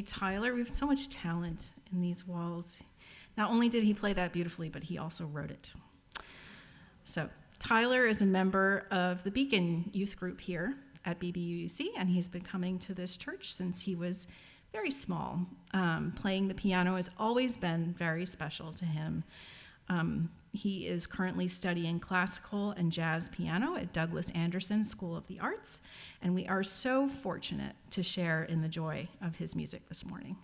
Tyler. We have so much talent in these walls. Not only did he play that beautifully, but he also wrote it. So Tyler is a member of the Beacon youth group here at BBUC, and he's been coming to this church since he was very small. Playing the piano has always been very special to him. He is currently studying classical and jazz piano at Douglas Anderson School of the Arts, and we are so fortunate to share in the joy of his music this morning.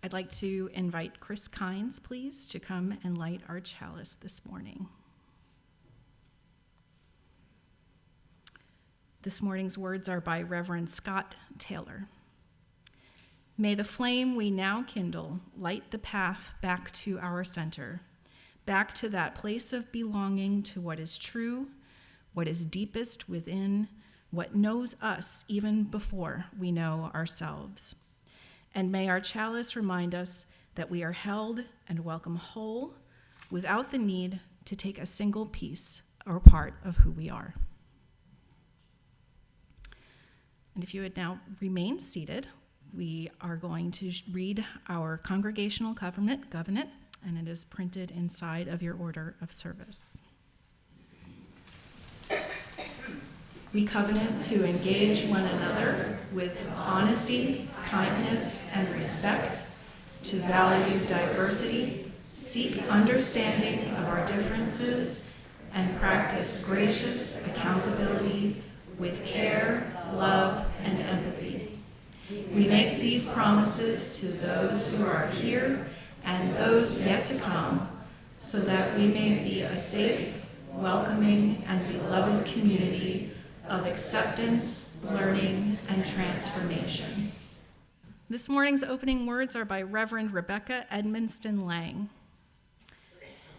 I'd like to invite Chris Kynes, please, to come and light our chalice this morning. This morning's words are by Reverend Scott Taylor. May the flame we now kindle light the path back to our center, back to that place of belonging to what is true, what is deepest within, what knows us even before we know ourselves. And may our chalice remind us that we are held and welcome whole without the need to take a single piece or part of who we are. And if you would now remain seated, we are going to read our Congregational Covenant, and it is printed inside of your order of service. We covenant to engage one another with honesty, kindness, and respect, to value diversity, seek understanding of our differences, and practice gracious accountability with care, love, and empathy. We make these promises to those who are here and those yet to come, so that we may be a safe, welcoming, and beloved community of acceptance, learning, and transformation. This morning's opening words are by Reverend Rebecca Edmonston Lang.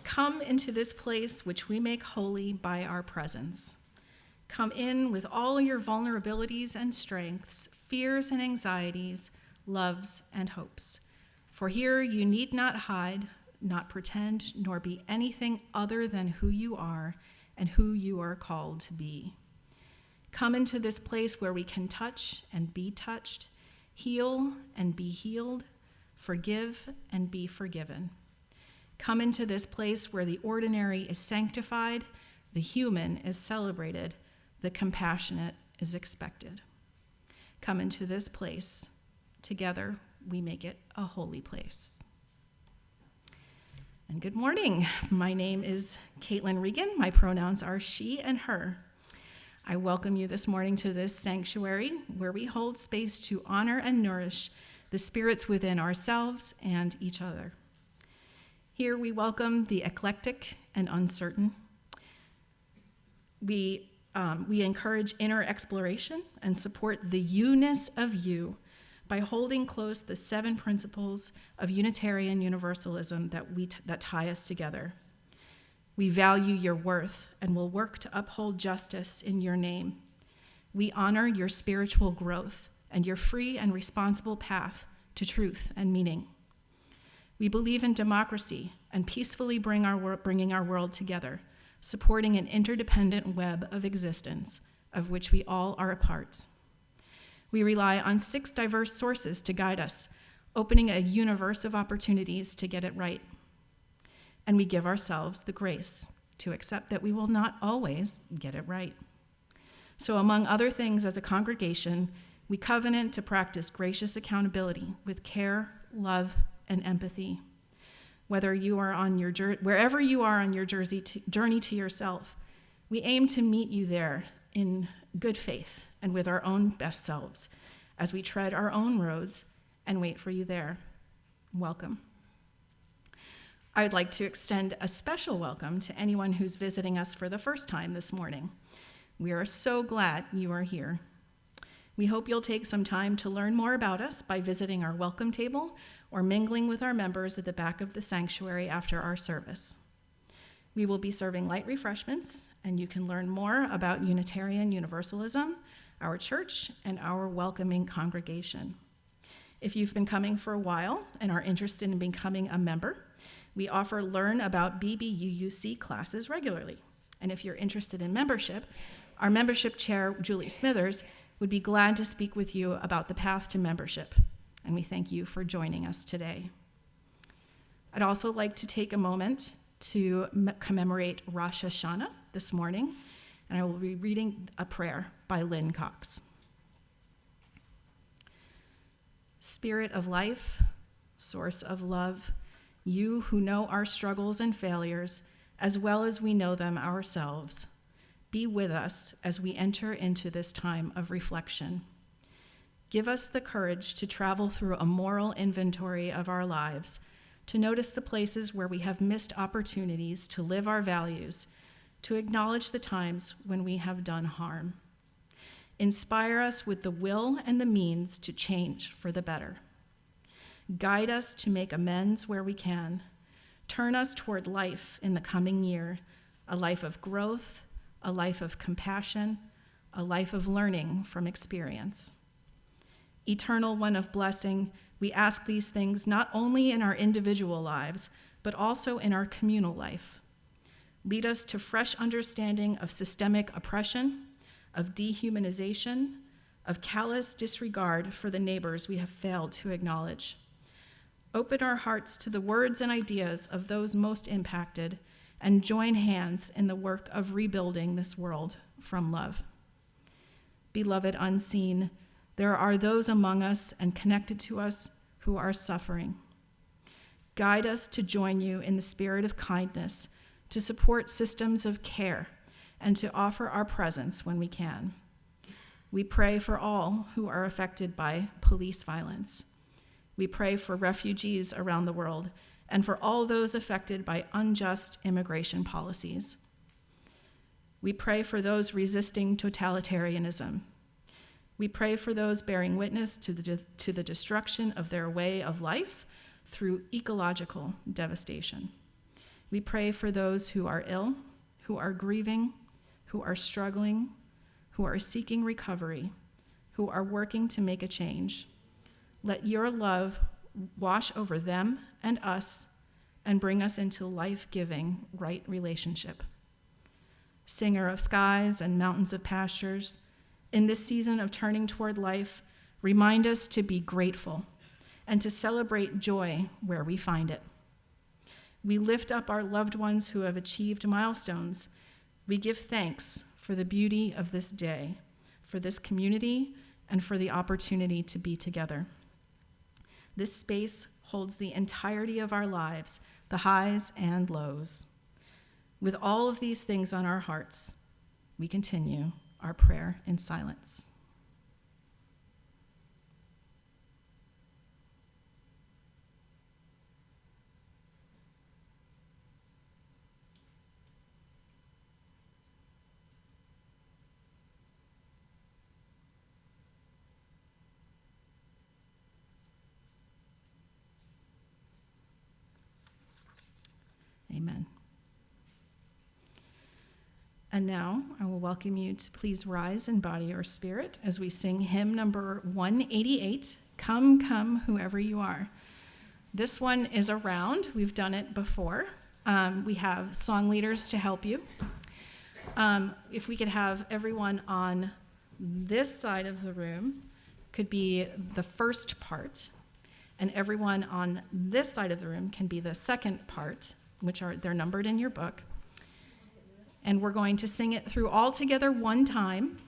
Come into this place which we make holy by our presence. Come in with all your vulnerabilities and strengths, fears and anxieties, loves and hopes. For here you need not hide, not pretend, nor be anything other than who you are and who you are called to be. Come into this place where we can touch and be touched, heal and be healed, forgive and be forgiven. Come into this place where the ordinary is sanctified, the human is celebrated, the compassionate is expected. Come into this place. Together, we make it a holy place. And good morning. My name is Caitlin Regan. My pronouns are she and her. I welcome you this morning to this sanctuary where we hold space to honor and nourish the spirits within ourselves and each other. Here we welcome the eclectic and uncertain. We encourage inner exploration and support the you-ness of you by holding close the 7 principles of Unitarian Universalism that tie us together. We value your worth and will work to uphold justice in your name. We honor your spiritual growth and your free and responsible path to truth and meaning. We believe in democracy and peacefully bringing our world together, supporting an interdependent web of existence of which we all are a part. We rely on 6 diverse sources to guide us, opening a universe of opportunities to get it right. And we give ourselves the grace to accept that we will not always get it right. So among other things, as a congregation, we covenant to practice gracious accountability with care, love, and empathy. Wherever you are on your journey to yourself, we aim to meet you there in good faith and with our own best selves as we tread our own roads and wait for you there. Welcome. I would like to extend a special welcome to anyone who's visiting us for the first time this morning. We are so glad you are here. We hope you'll take some time to learn more about us by visiting our welcome table or mingling with our members at the back of the sanctuary after our service. We will be serving light refreshments, and you can learn more about Unitarian Universalism, our church, and our welcoming congregation. If you've been coming for a while and are interested in becoming a member, we offer Learn About BBUC classes regularly. And if you're interested in membership, our membership chair, Julie Smithers, would be glad to speak with you about the path to membership, and we thank you for joining us today. I'd also like to take a moment to commemorate Rosh Hashanah this morning, and I will be reading a prayer by Lynn Cox. Spirit of life, source of love, you who know our struggles and failures as well as we know them ourselves, be with us as we enter into this time of reflection. Give us the courage to travel through a moral inventory of our lives, to notice the places where we have missed opportunities to live our values, to acknowledge the times when we have done harm. Inspire us with the will and the means to change for the better. Guide us to make amends where we can. Turn us toward life in the coming year, a life of growth, a life of compassion, a life of learning from experience. Eternal One of blessing, we ask these things not only in our individual lives, but also in our communal life. Lead us to fresh understanding of systemic oppression, of dehumanization, of callous disregard for the neighbors we have failed to acknowledge. Open our hearts to the words and ideas of those most impacted, and join hands in the work of rebuilding this world from love. Beloved unseen, there are those among us and connected to us who are suffering. Guide us to join you in the spirit of kindness, to support systems of care, and to offer our presence when we can. We pray for all who are affected by police violence. We pray for refugees around the world and for all those affected by unjust immigration policies. We pray for those resisting totalitarianism. We pray for those bearing witness to the destruction of their way of life through ecological devastation. We pray for those who are ill, who are grieving, who are struggling, who are seeking recovery, who are working to make a change. Let your love wash over them and us and bring us into life-giving right relationship. Singer of skies and mountains of pastures, in this season of turning toward life, remind us to be grateful and to celebrate joy where we find it. We lift up our loved ones who have achieved milestones. We give thanks for the beauty of this day, for this community, and for the opportunity to be together. This space holds the entirety of our lives, the highs and lows. With all of these things on our hearts, we continue our prayer in silence. Amen. And now I will welcome you to please rise in body or spirit as we sing hymn number 188, Come, Come, Whoever You Are. This one is around. We've done it before. We have song leaders to help you. If we could have everyone on this side of the room, could be the first part, and everyone on this side of the room can be the second part, they're numbered in your book. And we're going to sing it through all together one time,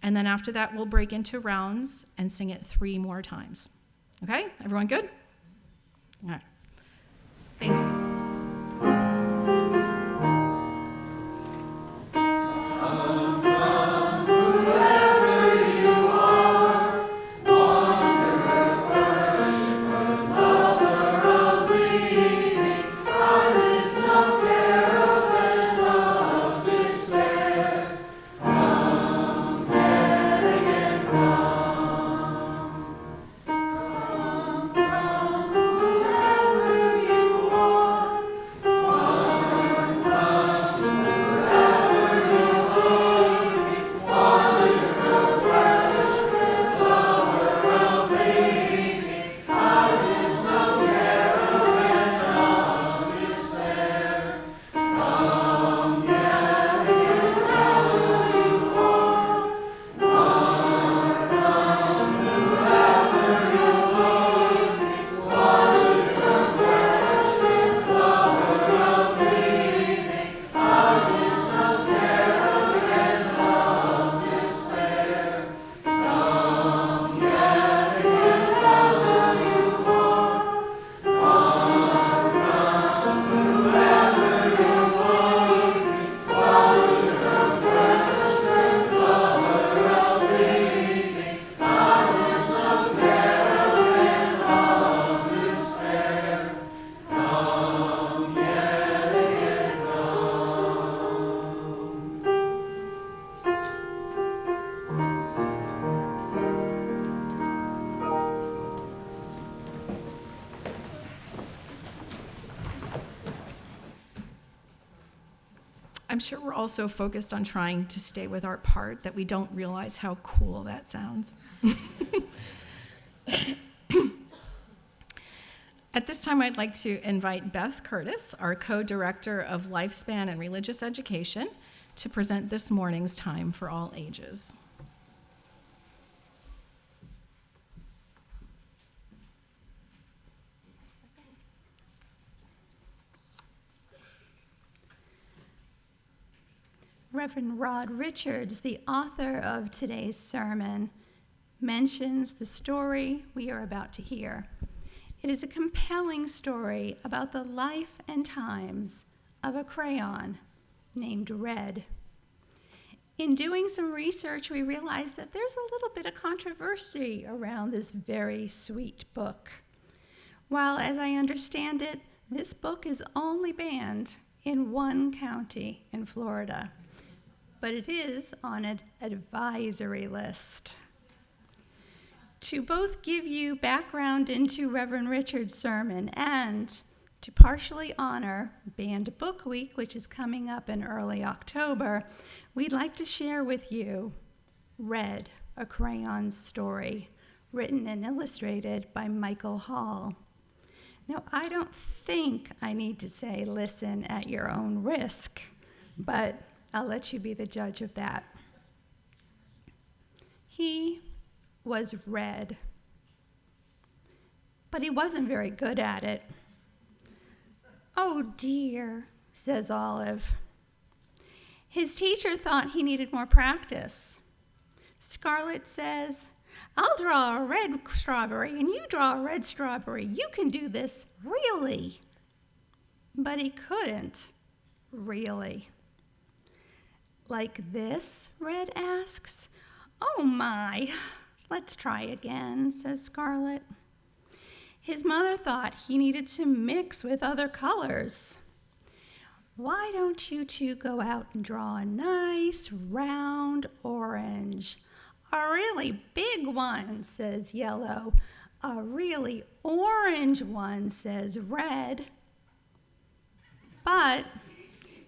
and then after that we'll break into rounds and sing it 3 more times. Okay? Everyone good? All right. Thank you. You are I'm sure we're all so focused on trying to stay with our part that we don't realize how cool that sounds. At this time, I'd like to invite Beth Curtis, our co-director of Lifespan and Religious Education, to present this morning's Time for All Ages. Reverend Rod Richards, the author of today's sermon, mentions the story we are about to hear. It is a compelling story about the life and times of a crayon named Red. In doing some research, we realized that there's a little bit of controversy around this very sweet book. While, as I understand it, this book is only banned in one county in Florida, but it is on an advisory list. To both give you background into Reverend Richard's sermon and to partially honor Banned Book Week, which is coming up in early October, we'd like to share with you Red, a Crayon Story, written and illustrated by Michael Hall. Now, I don't think I need to say listen at your own risk, but I'll let you be the judge of that. He was red, but he wasn't very good at it. "Oh dear," says Olive. His teacher thought he needed more practice. Scarlett says, "I'll draw a red strawberry and you draw a red strawberry. You can do this, really." But he couldn't, really. "Like this?" Red asks. "Oh my. Let's try again," says Scarlett. His mother thought he needed to mix with other colors. "Why don't you two go out and draw a nice round orange?" "A really big one," says Yellow. "A really orange one," says Red. But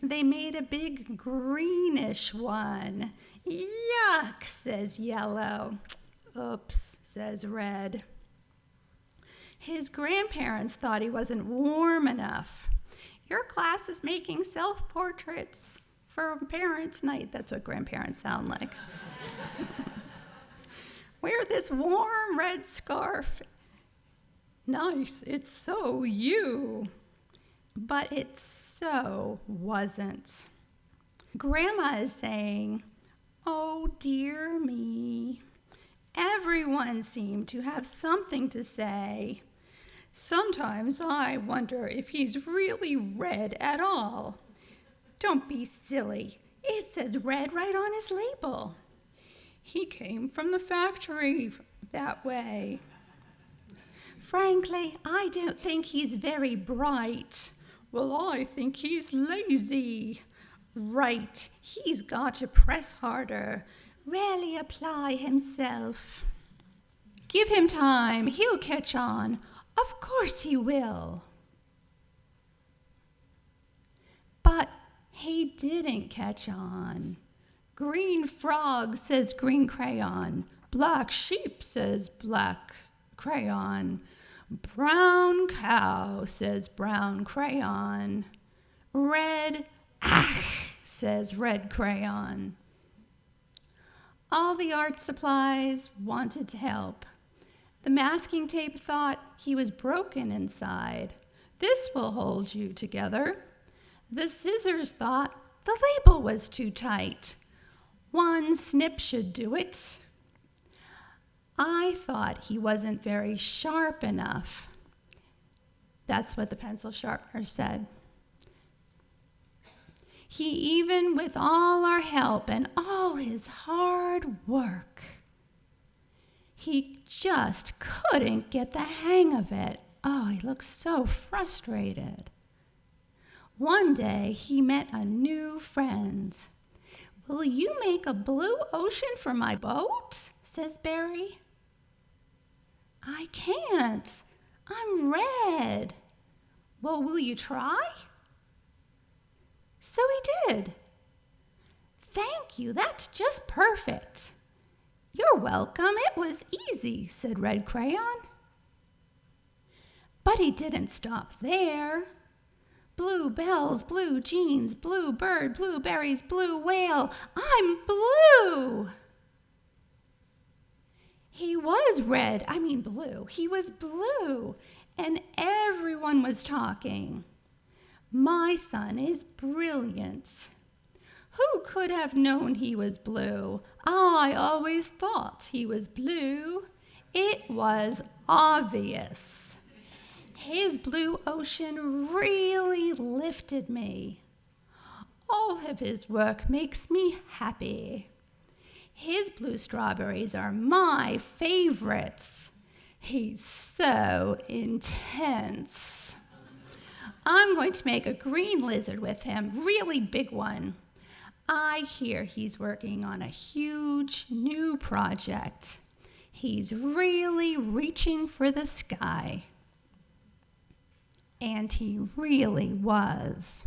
they made a big greenish one. "Yuck," says Yellow. "Oops," says Red. His grandparents thought he wasn't warm enough. "Your class is making self-portraits for parents' night." That's what grandparents sound like. "Wear this warm red scarf." "Nice, it's so you." But it so wasn't. Grandma is saying, "Oh dear me." Everyone seemed to have something to say. "Sometimes I wonder if he's really red at all." "Don't be silly. It says red right on his label." "He came from the factory that way." "Frankly, I don't think he's very bright." "Well, I think he's lazy." "Right, he's got to press harder. Really apply himself." "Give him time, he'll catch on." "Of course he will." But he didn't catch on. "Green frog," says green crayon. "Black sheep," says black crayon. "Brown cow," says brown crayon. "Red, says red crayon. All the art supplies wanted to help. The masking tape thought he was broken inside. "This will hold you together." The scissors thought the label was too tight. "One snip should do it." I thought he wasn't very sharp enough. That's what the pencil sharpener said. He, even with all our help and all his hard work, he just couldn't get the hang of it. Oh, he looked so frustrated. One day he met a new friend. "Will you make a blue ocean for my boat?" says Barry. "I can't. I'm red." "Well, will you try?" So he did. Thank you, that's just perfect. You're welcome, it was easy, said Red Crayon. But he didn't stop there. Blue bells, blue jeans, blue bird, blueberries, blue whale. I'm blue. He was blue. He was blue, and everyone was talking. My son is brilliant. Who could have known he was blue? I always thought he was blue. It was obvious. His blue ocean really lifted me. All of his work makes me happy. His blue strawberries are my favorites. He's so intense. I'm going to make a green lizard with him, really big one. I hear he's working on a huge new project. He's really reaching for the sky. And he really was.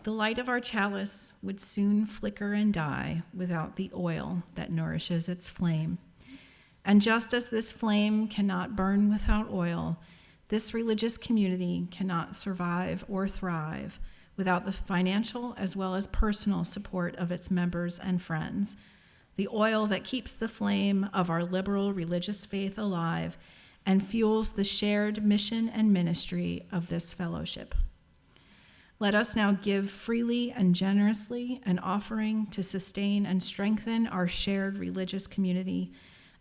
The light of our chalice would soon flicker and die without the oil that nourishes its flame. And just as this flame cannot burn without oil, this religious community cannot survive or thrive without the financial as well as personal support of its members and friends, the oil that keeps the flame of our liberal religious faith alive and fuels the shared mission and ministry of this fellowship. Let us now give freely and generously an offering to sustain and strengthen our shared religious community,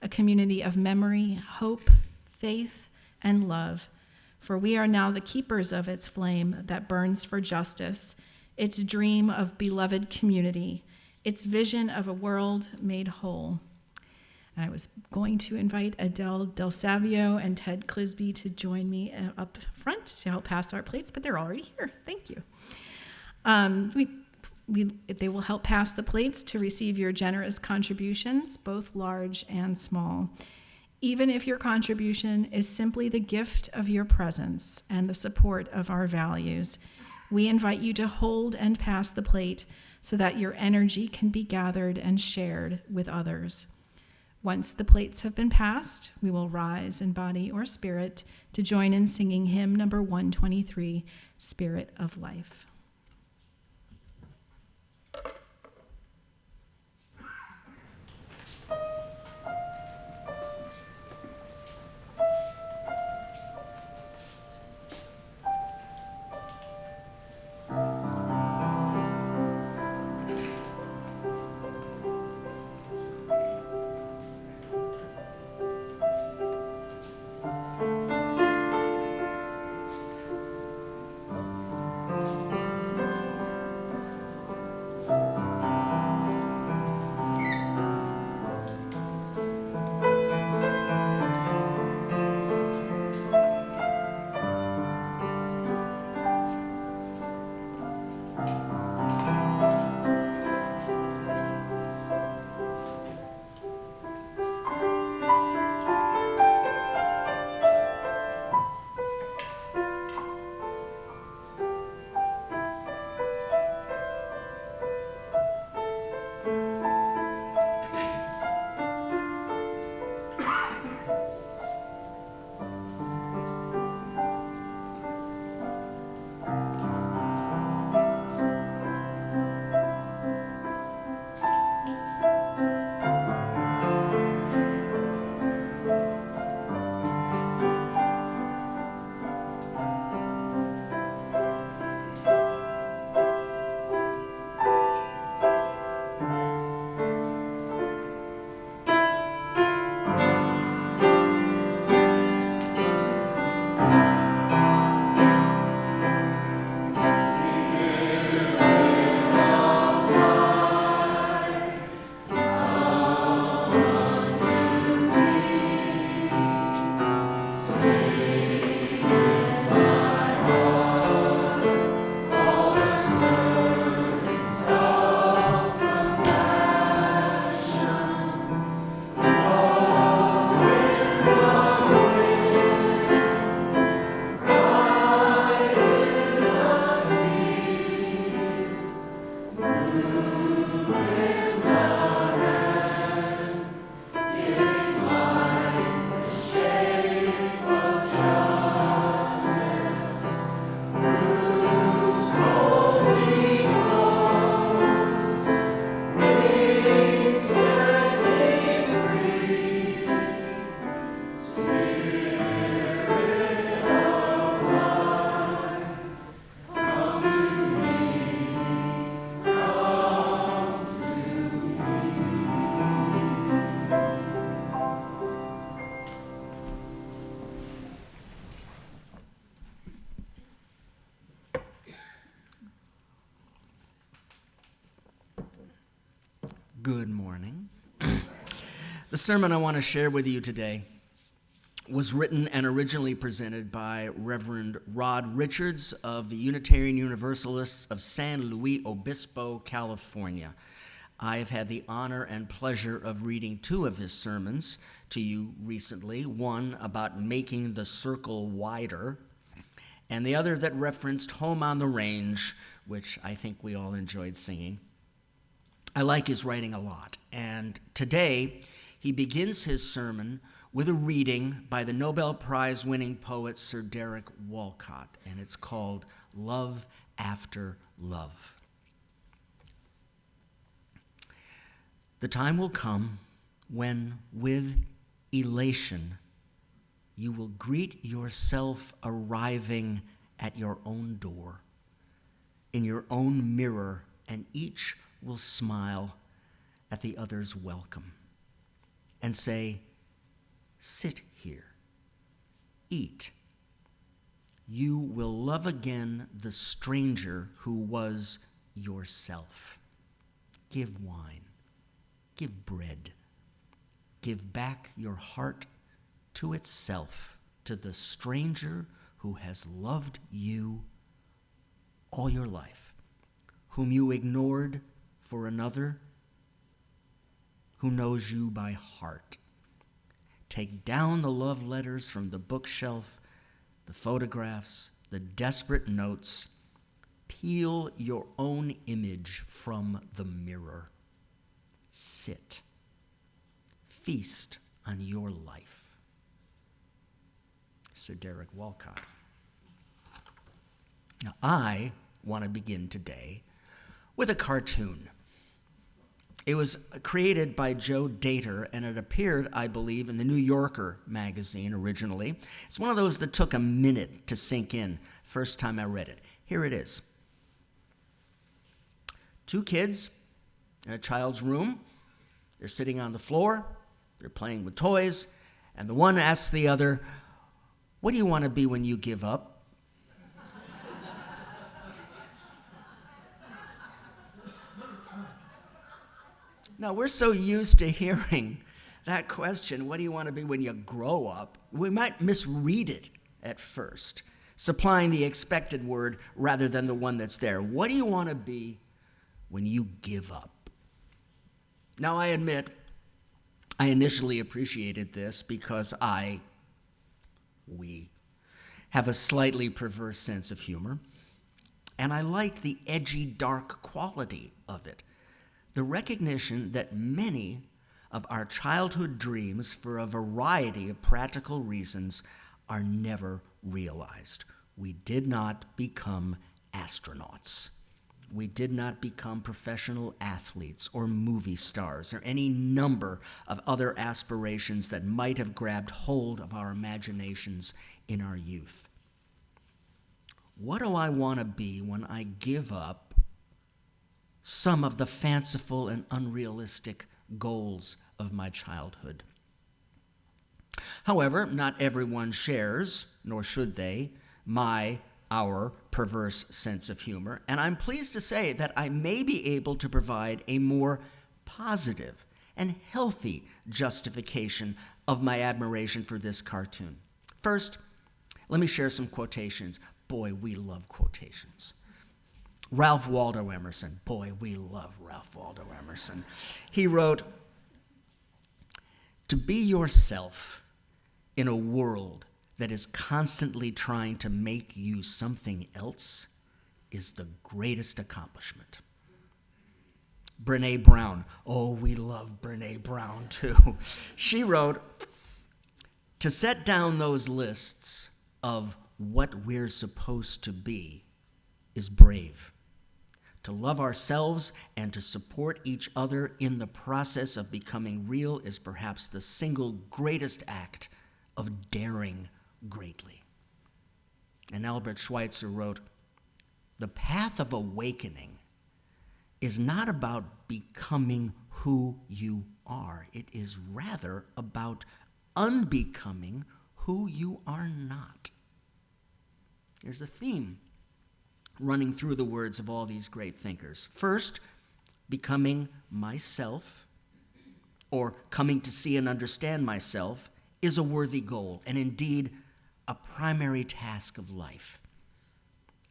a community of memory, hope, faith, and love, For we are now the keepers of its flame that burns for justice, its dream of beloved community, its vision of a world made whole. And I was going to invite Adele Del Savio and Ted Clisby to join me up front to help pass our plates, but they're already here. Thank you. They will help pass the plates to receive your generous contributions, both large and small. Even if your contribution is simply the gift of your presence and the support of our values, we invite you to hold and pass the plate so that your energy can be gathered and shared with others. Once the plates have been passed, we will rise in body or spirit to join in singing hymn number 123, Spirit of Life. Good morning. The sermon I want to share with you today was written and originally presented by Reverend Rod Richards of the Unitarian Universalists of San Luis Obispo, California. I have had the honor and pleasure of reading two of his sermons to you recently, one about making the circle wider, and the other that referenced Home on the Range, which I think we all enjoyed singing. I like his writing a lot, and today he begins his sermon with a reading by the Nobel Prize-winning poet Sir Derek Walcott, and it's called Love After Love. The time will come when, with elation, you will greet yourself arriving at your own door, in your own mirror, and each will smile at the other's welcome and say, "Sit here, eat, you will love again the stranger who was yourself. Give wine, give bread, give back your heart to itself, to the stranger who has loved you all your life, whom you ignored for another, who knows you by heart. Take down the love letters from the bookshelf, the photographs, the desperate notes. Peel your own image from the mirror. Sit. Feast on your life. Sir Derek Walcott. Now, I want to begin today with a cartoon. It was created by Joe Dater, and it appeared, I believe, in the New Yorker magazine originally. It's one of those that took a minute to sink in first time I read it. Here it is. Two kids in a child's room. They're sitting on the floor. They're playing with toys. And the one asks the other, "What do you want to be when you give up?" Now, we're so used to hearing that question, what do you want to be when you grow up? We might misread it at first, supplying the expected word rather than the one that's there. What do you want to be when you give up? Now, I admit, I initially appreciated this because we have a slightly perverse sense of humor, and I liked the edgy, dark quality of it. The recognition that many of our childhood dreams, for a variety of practical reasons, are never realized. We did not become astronauts. We did not become professional athletes or movie stars or any number of other aspirations that might have grabbed hold of our imaginations in our youth. What do I want to be when I give up some of the fanciful and unrealistic goals of my childhood? However, not everyone shares, nor should they, our perverse sense of humor, and I'm pleased to say that I may be able to provide a more positive and healthy justification of my admiration for this cartoon. First, let me share some quotations. Boy, we love quotations. Ralph Waldo Emerson. Boy, we love Ralph Waldo Emerson. He wrote, "To be yourself in a world that is constantly trying to make you something else is the greatest accomplishment." Brené Brown. Oh, we love Brené Brown too. She wrote, "To set down those lists of what we're supposed to be is brave. To love ourselves and to support each other in the process of becoming real is perhaps the single greatest act of daring greatly." And Albert Schweitzer wrote, "The path of awakening is not about becoming who you are. It is rather about unbecoming who you are not." There's a theme running through the words of all these great thinkers. First, becoming myself, or coming to see and understand myself, is a worthy goal, and indeed a primary task of life.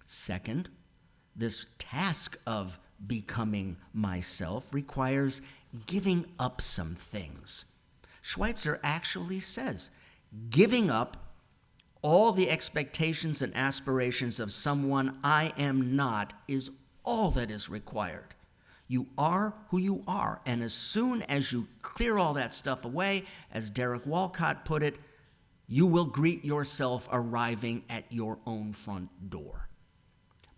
Second, this task of becoming myself requires giving up some things. Schweitzer actually says, giving up all the expectations and aspirations of someone I am not is all that is required. You are who you are, and as soon as you clear all that stuff away, as Derek Walcott put it, you will greet yourself arriving at your own front door.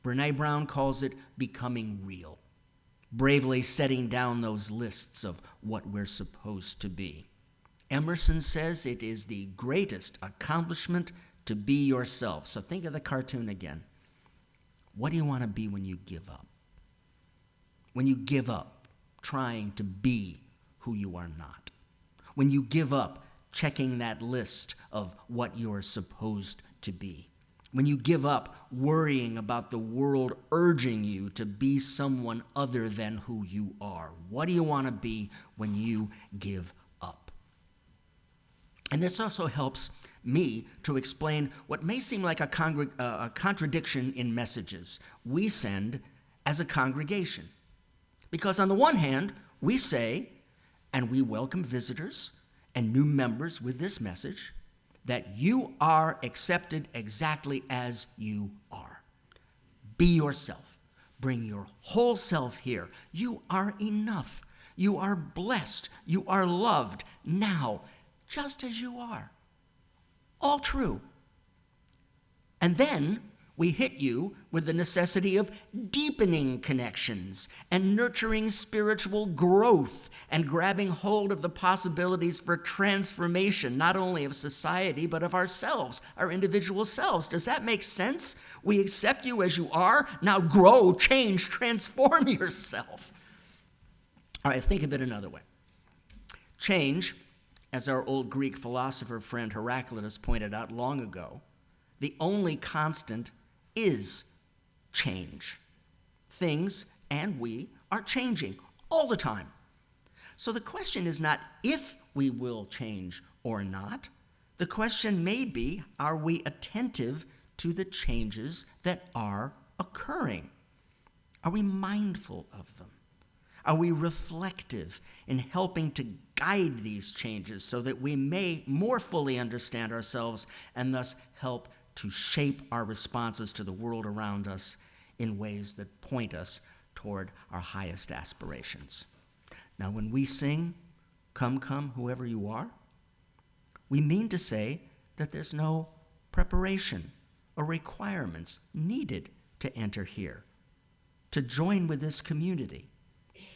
Brené Brown calls it becoming real, bravely setting down those lists of what we're supposed to be. Emerson says it is the greatest accomplishment to be yourself. So think of the cartoon again. What do you want to be when you give up? When you give up trying to be who you are not. When you give up checking that list of what you're supposed to be. when you give up worrying about the world urging you to be someone other than who you are. What do you want to be when you give up? And this also helps me to explain what may seem like a contradiction in messages we send as a congregation. Because on the one hand, we say, and we welcome visitors and new members with this message, that you are accepted exactly as you are. Be yourself. Bring your whole self here. You are enough. You are blessed. You are loved now, just as you are. All true. And then we hit you with the necessity of deepening connections and nurturing spiritual growth and grabbing hold of the possibilities for transformation, not only of society, but of ourselves, our individual selves. Does that make sense? We accept you as you are. Now grow, change, transform yourself. All right, think of it another way. Change, as our old Greek philosopher friend Heraclitus pointed out long ago, the only constant is change. Things and we are changing all the time. So the question is not if we will change or not. The question may be, are we attentive to the changes that are occurring? Are we mindful of them? Are we reflective in helping to guide these changes so that we may more fully understand ourselves and thus help to shape our responses to the world around us in ways that point us toward our highest aspirations? Now, when we sing, "Come, come, whoever you are," we mean to say that there's no preparation or requirements needed to enter here, to join with this community.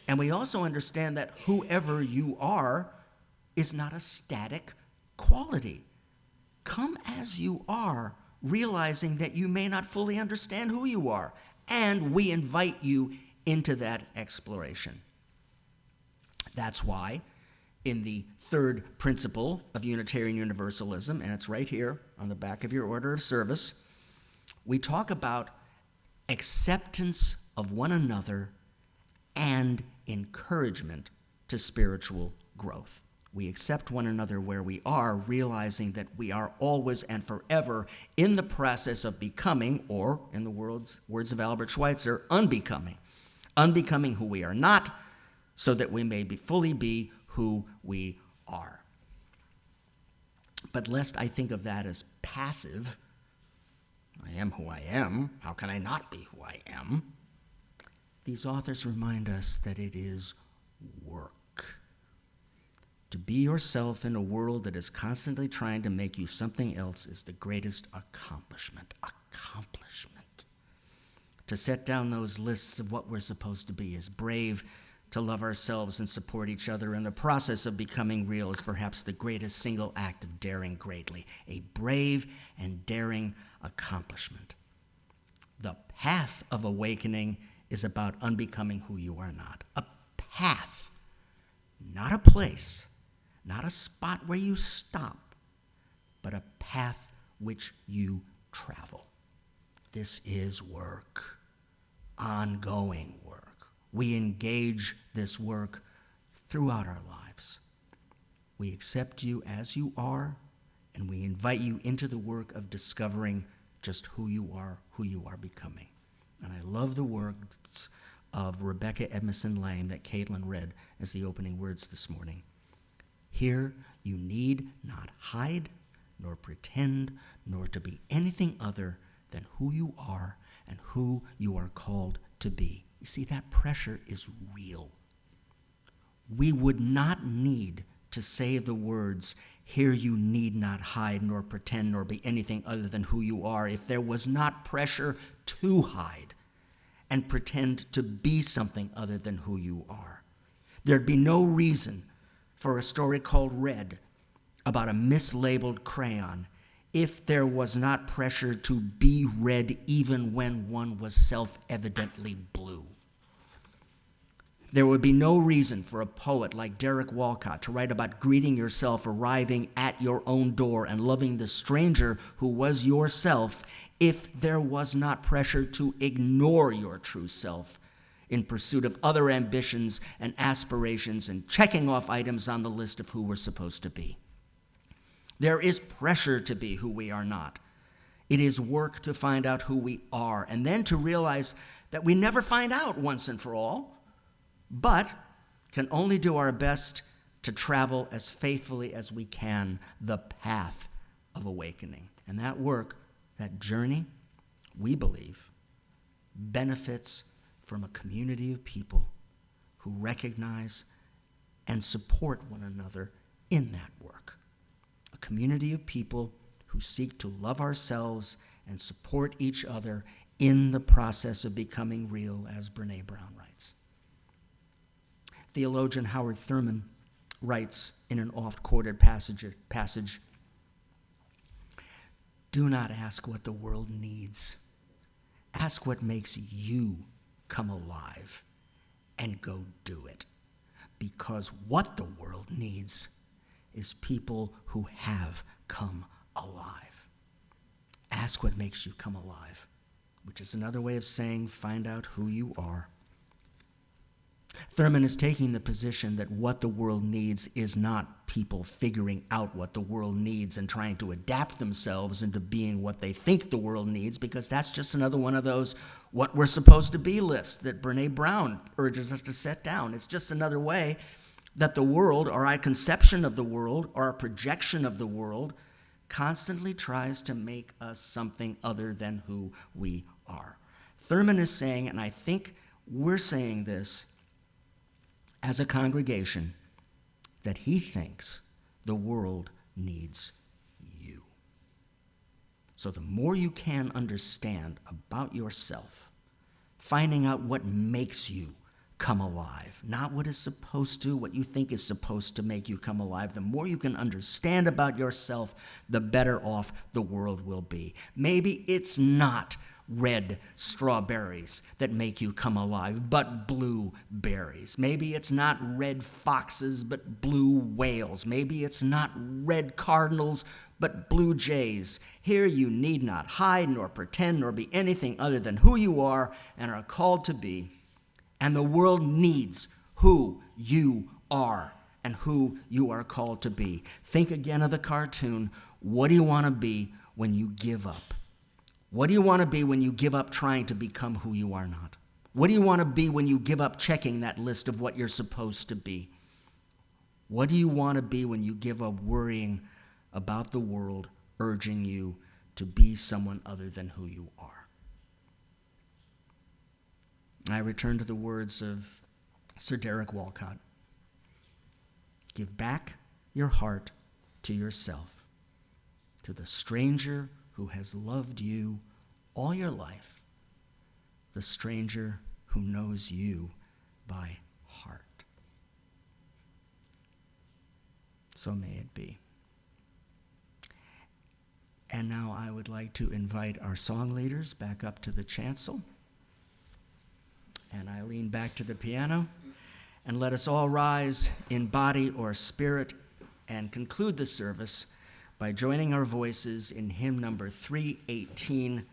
And we also understand that whoever you are is not a static quality. Come as you are, realizing that you may not fully understand who you are, and we invite you into that exploration. That's why in the third principle of Unitarian Universalism, and it's right here on the back of your order of service, we talk about acceptance of one another and encouragement to spiritual growth. We accept one another where we are, realizing that we are always and forever in the process of becoming, or in the words of Albert Schweitzer, unbecoming who we are not, so that we may fully be who we are. But lest I think of that as passive, I am who I am, how can I not be who I am? These authors remind us that it is work. To be yourself in a world that is constantly trying to make you something else is the greatest accomplishment. To set down those lists of what we're supposed to be is brave. To love ourselves and support each other in the process of becoming real is perhaps the greatest single act of daring greatly, a brave and daring accomplishment. The path of awakening is about unbecoming who you are not. A path, not a place, not a spot where you stop, but a path which you travel. This is work, ongoing work. We engage this work throughout our lives. We accept you as you are, and we invite you into the work of discovering just who you are becoming. And I love the words of Rebecca Edmondson Lang that Caitlin read as the opening words this morning. Here you need not hide, nor pretend, nor to be anything other than who you are and who you are called to be. You see, that pressure is real. We would not need to say the words, "Here you need not hide, nor pretend, nor be anything other than who you are," if there was not pressure to hide and pretend to be something other than who you are. There'd be no reason for a story called Red about a mislabeled crayon if there was not pressure to be red even when one was self-evidently blue. There would be no reason for a poet like Derek Walcott to write about greeting yourself arriving at your own door and loving the stranger who was yourself if there was not pressure to ignore your true self in pursuit of other ambitions and aspirations and checking off items on the list of who we're supposed to be. There is pressure to be who we are not. It is work to find out who we are, and then to realize that we never find out once and for all, but can only do our best to travel as faithfully as we can the path of awakening. And that work, that journey, we believe, benefits from a community of people who recognize and support one another in that work. A community of people who seek to love ourselves and support each other in the process of becoming real, as Brene Brown writes. Theologian Howard Thurman writes in an oft-quoted passage, "Do not ask what the world needs. Ask what makes you come alive, and go do it. Because what the world needs is people who have come alive." Ask what makes you come alive, which is another way of saying find out who you are. Thurman is taking the position that what the world needs is not people figuring out what the world needs and trying to adapt themselves into being what they think the world needs, because that's just another one of those what we're supposed to be lists that Brene Brown urges us to set down. It's just another way that the world, or our conception of the world, or our projection of the world, constantly tries to make us something other than who we are. Thurman is saying, and I think we're saying this as a congregation, that he thinks the world needs you. So the more you can understand about yourself, finding out what makes you come alive, not what is supposed to, what you think is supposed to make you come alive, the more you can understand about yourself, the better off the world will be. Maybe it's not red strawberries that make you come alive, but blue berries. Maybe it's not red foxes, but blue whales. Maybe it's not red cardinals, but blue jays. Here you need not hide nor pretend nor be anything other than who you are and are called to be. And the world needs who you are and who you are called to be. Think again of the cartoon. What do you want to be when you give up? What do you want to be when you give up trying to become who you are not? What do you want to be when you give up checking that list of what you're supposed to be? What do you want to be when you give up worrying about the world urging you to be someone other than who you are? I return to the words of Sir Derek Walcott. Give back your heart to yourself, to the stranger who has loved you all your life, the stranger who knows you by heart. So may it be. And now I would like to invite our song leaders back up to the chancel, and Eileen back to the piano, and let us all rise in body or spirit and conclude the service by joining our voices in hymn number 318,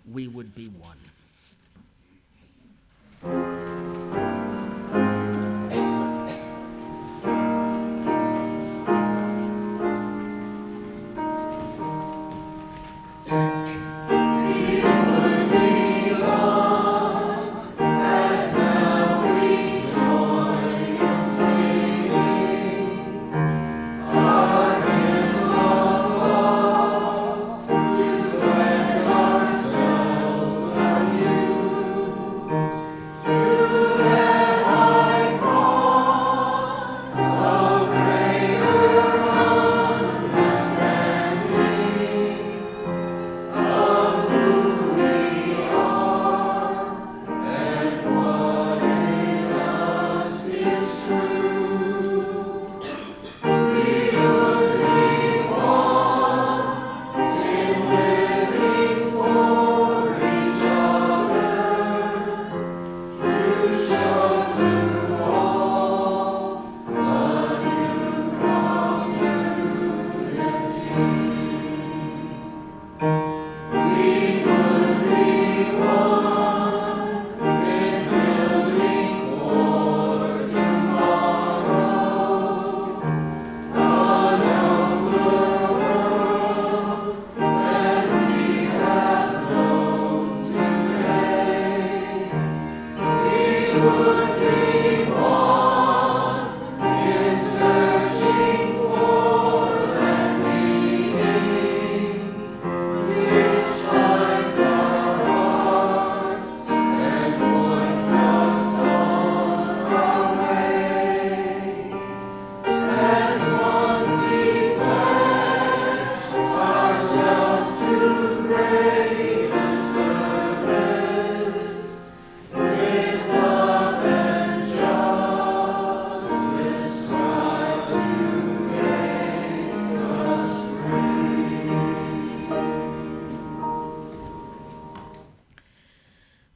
We Would Be One. Ourselves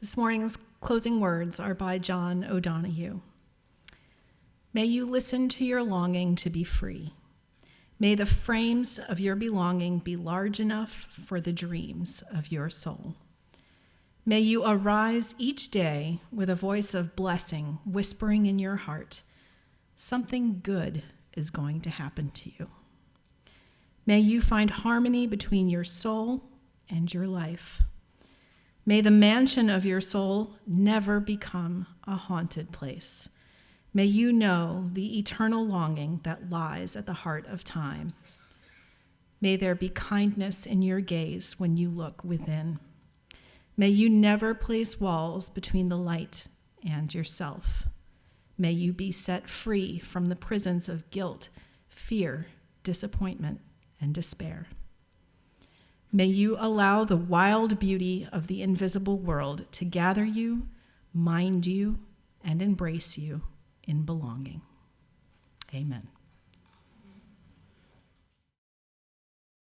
This morning's closing words are by John O'Donohue. May you listen to your longing to be free. May the frames of your belonging be large enough for the dreams of your soul. May you arise each day with a voice of blessing whispering in your heart, something good is going to happen to you. May you find harmony between your soul and your life. May the mansion of your soul never become a haunted place. May you know the eternal longing that lies at the heart of time. May there be kindness in your gaze when you look within. May you never place walls between the light and yourself. May you be set free from the prisons of guilt, fear, disappointment, and despair. May you allow the wild beauty of the invisible world to gather you, mind you, and embrace you in belonging. Amen.